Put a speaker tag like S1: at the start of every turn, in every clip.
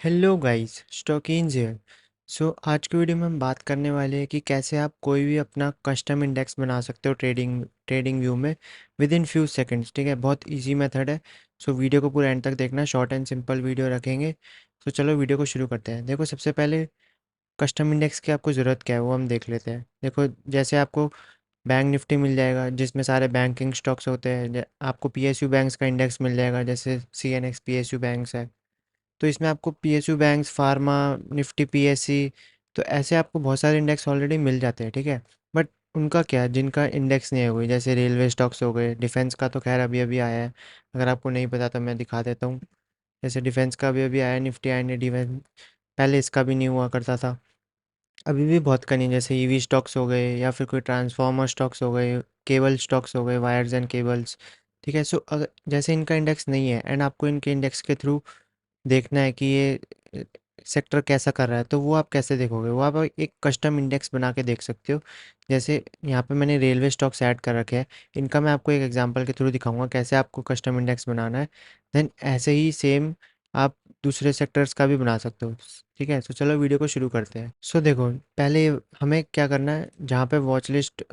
S1: Hello guys, Stockins here. So आज की video में हम बात करने वाले हैं कि कैसे आप कोई भी अपना कस्टम इंडेक्स बना सकते हो ट्रेडिंग ट्रेडिंग व्यू में विद इन फ्यू सेकंड्स। ठीक है, बहुत इजी मेथड है। सो वीडियो को पूरा एंड तक देखना, शॉर्ट एंड सिंपल वीडियो रखेंगे। तो चलो वीडियो को शुरू करते हैं। देखो, सबसे पहले कस्टम इंडेक्स की आपको ज़रूरत क्या है वो हम देख लेते हैं। देखो, जैसे आपको बैंक निफ्टी मिल जाएगा जिसमें सारे बैंकिंग स्टॉक्स होते हैं। आपको पीएसयू बैंक्स का इंडेक्स मिल जाएगा, जैसे सीएनएक्स पीएसयू बैंक्स है। तो इसमें आपको PSU banks, pharma, Nifty PSC, तो ऐसे आपको बहुत सारे इंडेक्स ऑलरेडी मिल जाते हैं। ठीक है, बट उनका क्या, जिनका इंडेक्स नहीं है हुई, जैसे रेलवे स्टॉक्स हो गए, डिफेंस का तो खैर अभी अभी आया है। अगर आपको नहीं पता तो मैं दिखा देता हूँ। जैसे डिफेंस का अभी अभी आया, निफ्टी आई ने डिफेंस, पहले इसका भी नहीं हुआ करता था। अभी भी बहुत कनी, जैसे ईवी स्टॉक्स हो गए या फिर कोई ट्रांसफार्मर स्टॉक्स हो गए, केबल स्टॉक्स हो गए, वायर्स एंड केबल्स। ठीक है, सो अगर जैसे इनका इंडेक्स नहीं है एंड आपको इनके इंडेक्स के थ्रू देखना है कि ये सेक्टर कैसा कर रहा है, तो वो आप कैसे देखोगे? वो आप एक कस्टम इंडेक्स बना के देख सकते हो। जैसे यहाँ पे मैंने रेलवे स्टॉक्स ऐड कर रखे हैं, इनका मैं आपको एक एग्जांपल के थ्रू दिखाऊंगा कैसे आपको कस्टम इंडेक्स बनाना है। देन ऐसे ही सेम आप दूसरे सेक्टर्स का भी बना सकते हो। ठीक है, तो चलो वीडियो को शुरू करते हैं। सो देखो, पहले हमें क्या करना है, जहाँ पे वॉच लिस्ट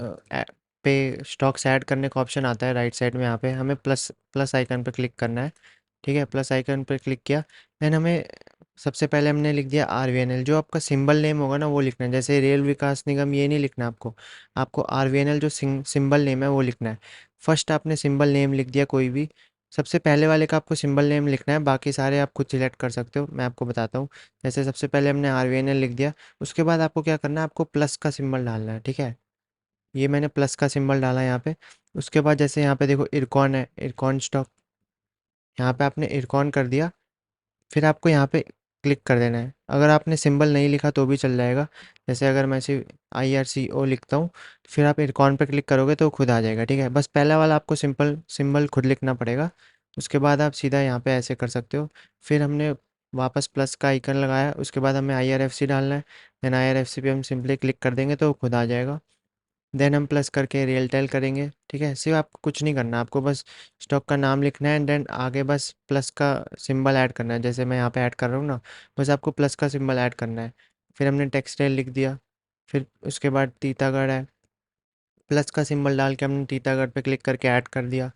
S1: पे स्टॉक्स ऐड करने का ऑप्शन आता है राइट साइड में, यहाँ पे हमें प्लस प्लस आइकन पर क्लिक करना है। ठीक है, प्लस आइकन पर क्लिक किया। देन हमें सबसे पहले हमने लिख दिया आरवीएनएल, जो आपका सिंबल नेम होगा ना वो लिखना है। जैसे रेल विकास निगम ये नहीं लिखना आपको, आपको आरवीएनएल जो सिंबल नेम है वो लिखना है। फर्स्ट आपने सिंबल नेम लिख दिया कोई भी, सबसे पहले वाले का आपको सिंबल नेम लिखना है, बाकी सारे आप खुद सिलेक्ट कर सकते हो, मैं आपको बताता हूँ। जैसे सबसे पहले हमने आरवीएनएल लिख दिया, उसके बाद आपको क्या करना है, आपको प्लस का सिंबल डालना है। ठीक है, ये मैंने प्लस का सिंबल डाला यहाँ पे। उसके बाद जैसे यहाँ पे देखो इरकॉन है, इरकॉन स्टॉक, यहाँ पे आपने इरकॉन कर दिया। फिर आपको यहाँ पे क्लिक कर देना है। अगर आपने सिंबल नहीं लिखा तो भी चल जाएगा। जैसे अगर मैं सिर्फ IRCO लिखता हूँ, फिर आप इरकॉन पे क्लिक करोगे तो वो खुद आ जाएगा। ठीक है, बस पहला वाला आपको सिंपल सिंबल खुद लिखना पड़ेगा। उसके बाद आप सीधा यहाँ पे ऐसे कर सकते हो। फिर हमने वापस प्लस का आइकन लगाया, उसके बाद हमें IRFC डालना है। देन IRFC पे हम सिंपली क्लिक कर देंगे तो वो खुद आ जाएगा। देन हम प्लस करके रियलटेल करेंगे। ठीक है, सिर्फ आपको कुछ नहीं करना, आपको बस स्टॉक का नाम लिखना है एंड देन आगे बस प्लस का सिंबल ऐड करना है, जैसे मैं यहाँ पे ऐड कर रहा हूँ ना, बस आपको प्लस का सिंबल ऐड करना है। फिर हमने टेक्सटाइल लिख दिया। फिर उसके बाद टीटागढ़ है, प्लस का सिंबल डाल के हमने टीटागढ़ पे क्लिक करके ऐड कर दिया।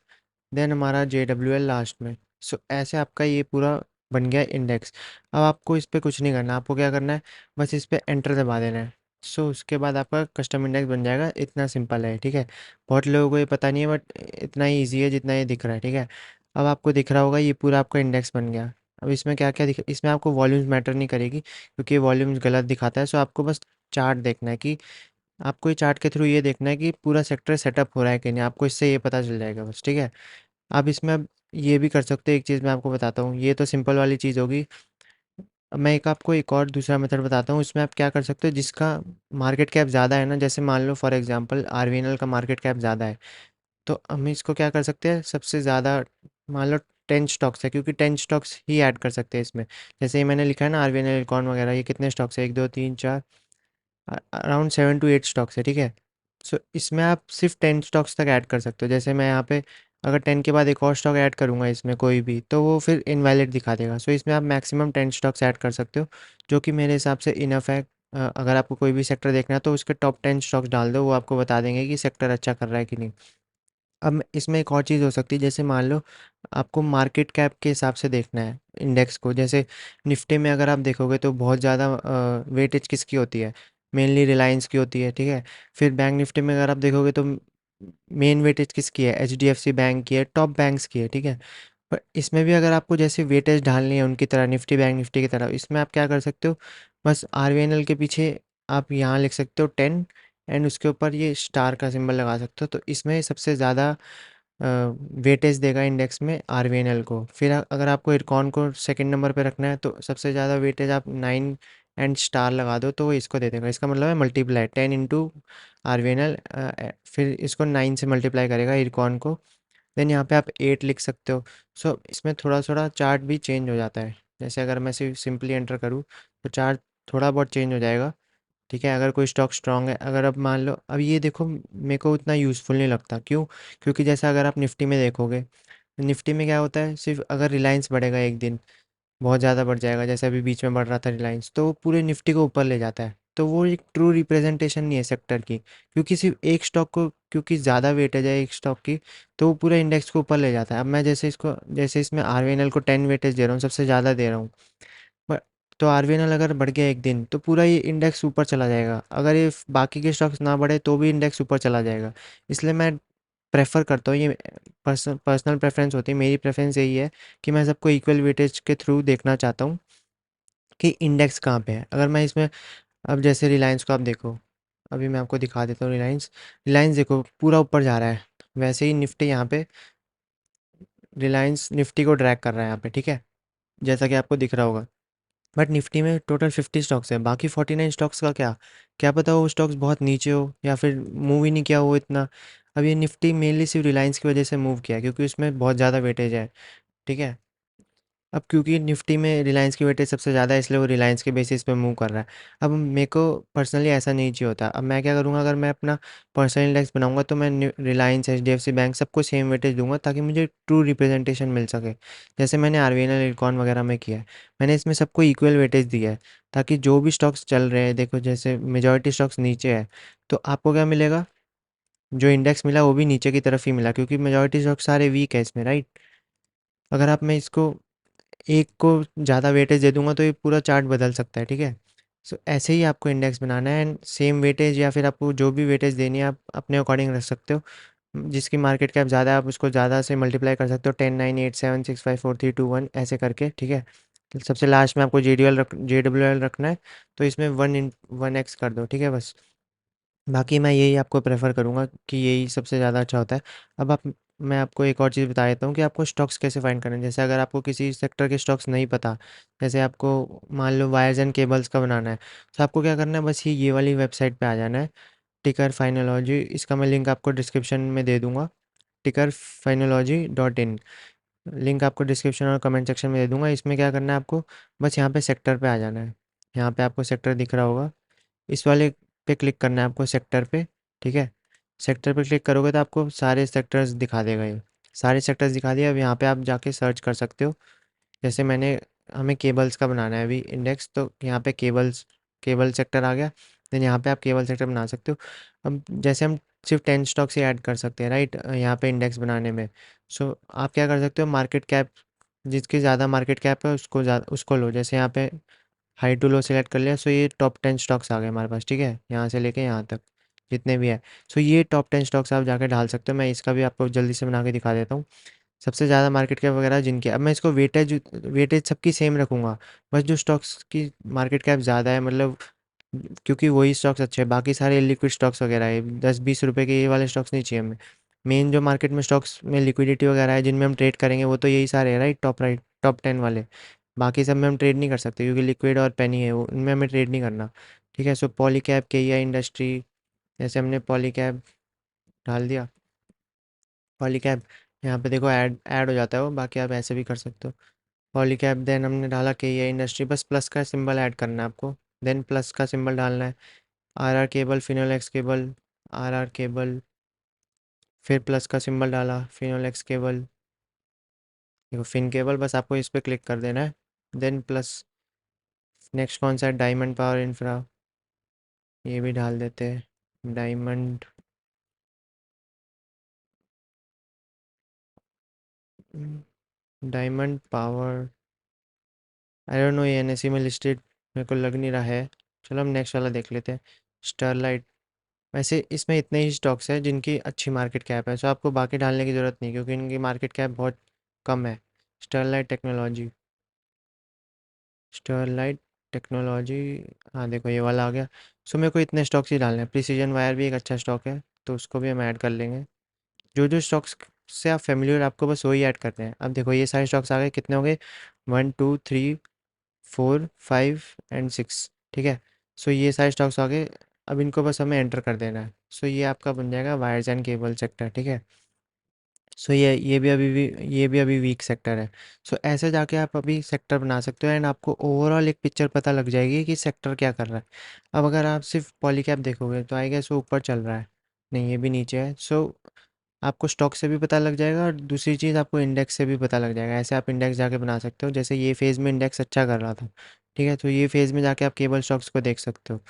S1: देन हमारा JWL लास्ट में। सो ऐसे आपका ये पूरा बन गया इंडेक्स। अब आपको इस पे कुछ नहीं करना, आपको क्या करना है, बस इस पे एंटर दबा देना है। सो उसके बाद आपका कस्टम इंडेक्स बन जाएगा, इतना सिंपल है। ठीक है, बहुत लोगों को ये पता नहीं है, बट इतना ही ईजी है जितना ये दिख रहा है। ठीक है, अब आपको दिख रहा होगा ये पूरा आपका इंडेक्स बन गया। अब इसमें क्या क्या दिख, इसमें आपको वॉल्यूम्स मैटर नहीं करेगी क्योंकि वॉल्यूम्स गलत दिखाता है। सो आपको बस चार्ट देखना है कि, आपको ये चार्ट के थ्रू ये देखना है कि पूरा सेक्टर सेटअप हो रहा है कि नहीं, आपको इससे ये पता चल जाएगा बस। ठीक है, आप इसमें अब ये भी कर सकते हो, एक चीज़ मैं आपको बताता हूँ, ये तो सिंपल वाली चीज़ होगी। अब मैं एक आपको एक और दूसरा मेथड बताता हूँ, इसमें आप क्या कर सकते हो, जिसका मार्केट कैप ज़्यादा है ना, जैसे मान लो फॉर एग्जांपल आरवीएनएल का मार्केट कैप ज़्यादा है, तो हम इसको क्या कर सकते हैं, सबसे ज़्यादा मान लो 10 स्टॉक्स है, क्योंकि 10 स्टॉक्स ही ऐड कर सकते हैं इसमें। जैसे ये मैंने लिखा है ना आरवीएनएल कौन वगैरह, ये कितने स्टॉक्स है, 1 2 3 4, अराउंड 7 to 8 स्टॉक्स है। ठीक है, सो इसमें आप सिर्फ 10 स्टॉक्स तक ऐड कर सकते हो। जैसे मैं यहाँ पे अगर 10 के बाद एक और स्टॉक ऐड करूँगा इसमें कोई भी, तो वो फिर इनवैलिड दिखा देगा। सो इसमें आप मैक्सिमम 10 स्टॉक्स ऐड कर सकते हो, जो कि मेरे हिसाब से इनफ है। अगर आपको कोई भी सेक्टर देखना है तो उसके टॉप 10 स्टॉक्स डाल दो, वो आपको बता देंगे कि सेक्टर अच्छा कर रहा है कि नहीं। अब इसमें एक और चीज़ हो सकती है, जैसे मान लो आपको मार्केट कैप के हिसाब से देखना है इंडेक्स को। जैसे निफ्टी में अगर आप देखोगे तो बहुत ज़्यादा वेटेज किसकी होती है, मेनली रिलायंस की होती है। ठीक है, फिर बैंक निफ्टी में अगर आप देखोगे तो मेन वेटेज किसकी है, HDFC बैंक की है, टॉप बैंक्स की है। ठीक है, पर इसमें भी अगर आपको जैसे वेटेज डालनी है उनकी तरह, निफ्टी बैंक निफ्टी की तरह, इसमें आप क्या कर सकते हो, बस RVNL के पीछे आप यहाँ लिख सकते हो 10 एंड उसके ऊपर ये स्टार का सिंबल लगा सकते हो। तो इसमें सबसे ज़्यादा वेटेज देगा इंडेक्स में RVNL को। फिर अगर आपको इरकॉन को सेकंड नंबर पे रखना है तो सबसे ज़्यादा वेटेज आप 9 एंड स्टार लगा दो तो वो इसको दे देगा। इसका मतलब है मल्टीप्लाई 10 इंटू RVNL, फिर इसको 9 से मल्टीप्लाई करेगा इरकॉन को। देन यहाँ पे आप 8 लिख सकते हो। सो इसमें थोड़ा थोड़ा चार्ट भी चेंज हो जाता है। जैसे अगर मैं सिर्फ सिंपली एंटर करूँ तो चार्ट थोड़ा बहुत चेंज हो जाएगा। ठीक है, अगर कोई स्टॉक स्ट्रांग है, अगर अब मान लो, अब ये देखो मेरे को उतना यूज़फुल नहीं लगता, क्यों, क्योंकि जैसा अगर आप निफ्टी में देखोगे, निफ्टी में क्या होता है, सिर्फ अगर रिलायंस बढ़ेगा एक दिन, बहुत ज़्यादा बढ़ जाएगा, जैसे अभी बीच में बढ़ रहा था रिलायंस, तो वो पूरे निफ्टी को ऊपर ले जाता है। तो वो एक ट्रू रिप्रेजेंटेशन नहीं है सेक्टर की, क्योंकि सिर्फ एक स्टॉक को, क्योंकि ज़्यादा वेटेज है एक स्टॉक की, तो वो पूरे इंडेक्स को ऊपर ले जाता है। अब मैं जैसे इसमें आरवीएनएल को 10 वेटेज दे रहा हूँ, सबसे ज़्यादा दे रहा हूँ, ब- तो आरवीएनएल अगर बढ़ गया एक दिन तो पूरा ये इंडेक्स ऊपर चला जाएगा। अगर ये बाकी के स्टॉक्स ना बढ़े तो भी इंडेक्स ऊपर चला जाएगा। इसलिए मैं प्रेफर करता हूँ, ये पर्सनल प्रेफरेंस होती है, मेरी प्रेफरेंस यही है कि मैं सबको इक्वल वेटेज के थ्रू देखना चाहता हूँ कि इंडेक्स कहाँ पे है। अगर मैं इसमें, अब जैसे रिलायंस को आप देखो, अभी मैं आपको दिखा देता हूँ। रिलायंस रिलायंस देखो पूरा ऊपर जा रहा है, वैसे ही निफ्टी यहाँ पे, रिलायंस निफ्टी को ड्रैग कर रहा है यहाँ पे, ठीक है, जैसा कि आपको दिख रहा होगा। बट निफ्टी में टोटल 50 स्टॉक्स हैं, बाकी 49 स्टॉक्स का क्या, क्या पता वो स्टॉक्स बहुत नीचे हो या फिर मूव ही नहीं किया हो इतना। अब ये निफ्टी मेनली सिर्फ रिलायंस की वजह से मूव किया है, क्योंकि उसमें बहुत ज़्यादा वेटेज है, ठीक है। अब क्योंकि निफ्टी में रिलायंस की वेटेज सबसे ज़्यादा है, इसलिए वो रिलायंस के बेसिस पे मूव कर रहा है। अब मेरे को पर्सनली ऐसा नहीं चाहिए होता। अब मैं क्या करूँगा, अगर मैं अपना पर्सनल इंडेक्स बनाऊंगा तो मैं रिलायंस, एचडीएफसी बैंक सबको सेम वेटेज दूंगा, ताकि मुझे ट्रू रिप्रेजेंटेशन मिल सके। जैसे मैंने आरवीएनएल इरकॉन वगैरह में किया है, मैंने इसमें सबको इक्वल वेटेज दिया है, ताकि जो भी स्टॉक्स चल रहे हैं, देखो जैसे मेजॉरिटी स्टॉक्स नीचे है, तो आपको क्या मिलेगा, जो इंडेक्स मिला वो भी नीचे की तरफ ही मिला, क्योंकि मेजॉरिटी स्टॉक्स सारे वीक है इसमें, राइट। अगर आप, मैं इसको एक को ज़्यादा वेटेज दे दूंगा तो ये पूरा चार्ट बदल सकता है, ठीक है। सो ऐसे ही आपको इंडेक्स बनाना है, एंड सेम वेटेज या फिर आपको जो भी वेटेज देनी है आप अपने अकॉर्डिंग रख सकते हो। जिसकी मार्केट कैप ज़्यादा है आप उसको ज़्यादा से मल्टीप्लाई कर सकते हो, 10 9 8 7 6 5 4 3 2 1 ऐसे करके, ठीक है। सबसे लास्ट में आपको JWL रखना है, तो इसमें 1x कर दो, ठीक है बस। बाकी मैं यही आपको प्रेफर करूँगा कि यही सबसे ज़्यादा अच्छा होता है। अब मैं आपको एक और चीज़ बता देता हूँ कि आपको स्टॉक्स कैसे फाइंड करने हैं। जैसे अगर आपको किसी सेक्टर के स्टॉक्स नहीं पता, जैसे आपको मान लो वायर्स एंड केबल्स का बनाना है, तो आपको क्या करना है, बस ये वाली वेबसाइट पे आ जाना है, टिकर फाइनोलॉजी। इसका मैं लिंक आपको डिस्क्रिप्शन में दे दूंगा, tickerfinology.in। लिंक आपको डिस्क्रिप्शन और कमेंट सेक्शन में दे दूंगा। इसमें क्या करना है आपको, बस यहाँ पे सेक्टर पे आ जाना है। यहाँ पे आपको सेक्टर दिख रहा होगा, इस वाले पे क्लिक करना है आपको, सेक्टर पे, ठीक है। सेक्टर पे क्लिक करोगे तो आपको सारे सेक्टर्स दिखा देगा ये, सारे सेक्टर्स दिखा दिया। अब यहाँ पे आप जाके सर्च कर सकते हो। जैसे हमें केबल्स का बनाना है अभी इंडेक्स, तो यहाँ पे केबल सेक्टर आ गया। देन यहाँ पे आप केबल सेक्टर बना सकते हो। अब जैसे हम सिर्फ 10 स्टॉक्स ही ऐड कर सकते हैं, राइट, यहाँ पे इंडेक्स बनाने में। सो आप क्या कर सकते हो, मार्केट कैप, जिसकी ज़्यादा मार्केट कैप है उसको लो। जैसे यहाँ पे हाई टू लो सेलेक्ट कर लिया, सो ये टॉप 10 स्टॉक्स आ गए हमारे पास, ठीक है, यहाँ से लेके यहाँ तक जितने भी है। सो ये टॉप 10 स्टॉक्स आप जाके डाल सकते हो। मैं इसका भी आपको जल्दी से बना के दिखा देता हूँ। सबसे ज़्यादा मार्केट कैप वगैरह जिनकी, अब मैं इसको वेटेज वेटेज सबकी सेम रखूँगा, बस जो स्टॉक्स की मार्केट कैप ज़्यादा है, मतलब क्योंकि वही स्टॉक्स अच्छे हैं, बाकी सारे लिक्विड स्टॉक्स वगैरह है, 10 20 रुपए के ये वाले स्टॉक्स नहीं चाहिए हमें। मेन जो मार्केट में स्टॉक्स में लिक्विडिटी वगैरह है, जिनमें हम ट्रेड करेंगे, वो तो यही सारे हैं, राइट, टॉप 10 वाले। बाकी सब में हम ट्रेड नहीं कर सकते, क्योंकि लिक्विड और पेनी है वो, उनमें हमें ट्रेड नहीं करना, ठीक है। सो पॉलीकैब, KEI इंडस्ट्री, जैसे हमने पॉलीकैब डाल दिया, पॉलीकैब, यहाँ पे देखो ऐड ऐड हो जाता है वो, बाकी आप ऐसे भी कर सकते हो। पॉलीकैब, देन हमने डाला KEI इंडस्ट्री, बस प्लस का सिंबल ऐड करना है आपको, देन प्लस का सिंबल डालना है। RR cable, Finolex cable, RR cable, फिर प्लस का सिंबल डाला, फिनोलेक्स केबल, देखो फिन केबल, बस आपको इस पर क्लिक कर देना है। देन प्लस, नेक्स्ट कौन सा है, डायमंड पावर इंफ्रा, ये भी डाल देते हैं, diamond, diamond power, I don't know, ये NSE में लिस्टेड मेरे को लग नहीं रहा है। चलो हम नेक्स्ट वाला देख लेते हैं, स्टरलाइट। वैसे इसमें इतने ही स्टॉक्स हैं जिनकी अच्छी मार्केट कैप है, सो आपको बाकी डालने की ज़रूरत नहीं, क्योंकि इनकी मार्केट कैप बहुत कम है। स्टरलाइट टेक्नोलॉजी, स्टरलाइट टेक्नोलॉजी, हाँ देखो ये वाला आ गया। सो मेरे को इतने स्टॉक्स ही डालने हैं। प्रिसीजन वायर भी एक अच्छा स्टॉक है, तो उसको भी हम ऐड कर लेंगे। जो जो स्टॉक्स से आप फेमिलियर, आपको बस वही ऐड करते हैं। अब देखो ये सारे स्टॉक्स आ गए, कितने हो गए, 1 2 3 4 5 एंड 6, ठीक है। सो ये सारे स्टॉक्स आ गए। अब इनको बस हमें एंटर कर देना है। सो ये आपका बन जाएगा वायर्स एंड केबल सेक्टर, ठीक है। सो ये भी अभी वीक सेक्टर है। सो ऐसे जाके आप अभी सेक्टर बना सकते हो, एंड आपको ओवरऑल एक पिक्चर पता लग जाएगी कि सेक्टर क्या कर रहा है। अब अगर आप सिर्फ पॉलीकैप देखोगे तो आई गेस वो ऊपर चल रहा है, नहीं ये भी नीचे है। सो आपको स्टॉक से भी पता लग जाएगा और दूसरी चीज़ आपको इंडेक्स से भी पता लग जाएगा। ऐसे आप इंडेक्स जाके बना सकते हो, जैसे ये फेज़ में इंडेक्स अच्छा कर रहा था, ठीक है, तो ये फेज़ में जाके आप केबल स्टॉक्स को देख सकते हो।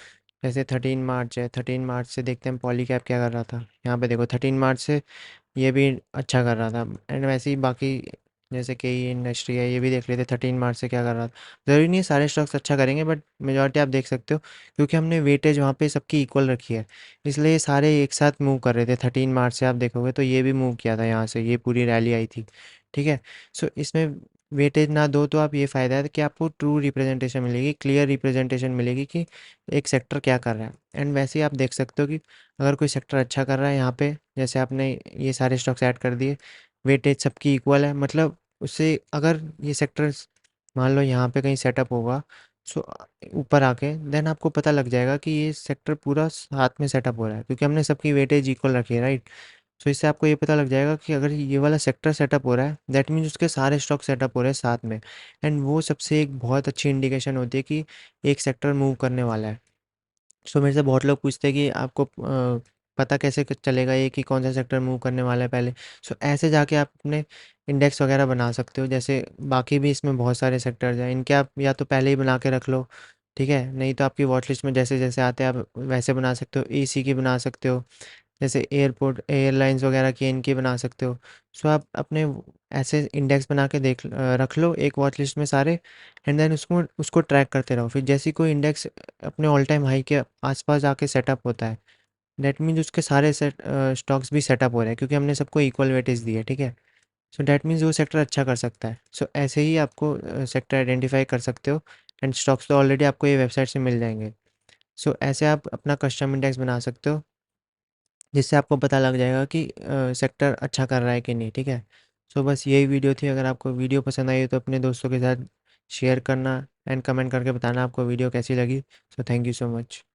S1: जैसे 13 मार्च है, 13 मार्च से देखते हैं पॉली कैप क्या कर रहा था। यहाँ पे देखो 13 मार्च से ये भी अच्छा कर रहा था। एंड वैसे ही बाकी जैसे कि इंडस्ट्री है, ये भी देख लेते 13 मार्च से क्या कर रहा था। ज़रूरी नहीं है सारे स्टॉक्स अच्छा करेंगे, बट मेजॉरिटी आप देख सकते हो, क्योंकि हमने वेटेज वहाँ पे सबकी इक्वल रखी है, इसलिए ये सारे एक साथ मूव कर रहे थे। 13 मार्च से आप देखोगे तो ये भी मूव किया था यहाँ से, ये पूरी रैली आई थी, ठीक है। सो इसमें वेटेज ना दो तो आप ये फ़ायदा है कि आपको ट्रू रिप्रेजेंटेशन मिलेगी, क्लियर रिप्रेजेंटेशन मिलेगी कि एक सेक्टर क्या कर रहा है। एंड वैसे ही आप देख सकते हो कि अगर कोई सेक्टर अच्छा कर रहा है यहाँ पे, जैसे आपने ये सारे स्टॉक्स ऐड कर दिए, वेटेज सबकी इक्वल है, मतलब उससे अगर ये सेक्टर्स मान लो यहाँ पे कहीं सेटअप होगा, सो ऊपर आके देन आपको पता लग जाएगा कि ये सेक्टर पूरा साथ में सेटअप हो रहा है, क्योंकि हमने सबकी वेटेज इक्वल रखी है, राइट। सो इससे आपको ये पता लग जाएगा कि अगर ये वाला सेक्टर सेटअप हो रहा है, दैट मीन्स उसके सारे स्टॉक सेटअप हो रहे हैं साथ में। एंड वो सबसे एक बहुत अच्छी इंडिकेशन होती है कि एक सेक्टर मूव करने वाला है। सो मेरे से बहुत लोग पूछते हैं कि आपको पता कैसे चलेगा ये कि कौन सा सेक्टर मूव करने वाला है पहले। सो ऐसे जाके आप अपने इंडेक्स वगैरह बना सकते हो। जैसे बाकी भी इसमें बहुत सारे सेक्टर्स हैं, इनके आप या तो पहले ही बना के रख लो, ठीक है, नहीं तो आपकी वॉच लिस्ट में जैसे जैसे आते हैं आप वैसे बना सकते हो। एसी की बना सकते हो, जैसे एयरपोर्ट एयरलाइंस वगैरह की, इनकी बना सकते हो। सो आप अपने ऐसे इंडेक्स बना के रख लो एक वॉच लिस्ट में सारे। एंड देन उसको उसको ट्रैक करते रहो। फिर जैसे ही कोई इंडेक्स अपने ऑल टाइम हाई के आसपास आके सेटअप होता है, दैट मीन्स उसके सारे स्टॉक्स भी सेटअप हो रहे हैं, क्योंकि हमने सबको इक्वल वेटेज दी है, ठीक है। सो दैट मीन्स वो सेक्टर अच्छा कर सकता है। सो ऐसे ही आपको सेक्टर आइडेंटिफाई कर सकते हो। एंड स्टॉक्स तो ऑलरेडी आपको ये वेबसाइट से मिल जाएंगे। सो ऐसे आप अपना कस्टम इंडेक्स बना सकते हो, जिससे आपको पता लग जाएगा कि सेक्टर अच्छा कर रहा है कि नहीं, ठीक है। सो बस यही वीडियो थी। अगर आपको वीडियो पसंद आई तो अपने दोस्तों के साथ शेयर करना एंड कमेंट करके बताना आपको वीडियो कैसी लगी। So thank you so much.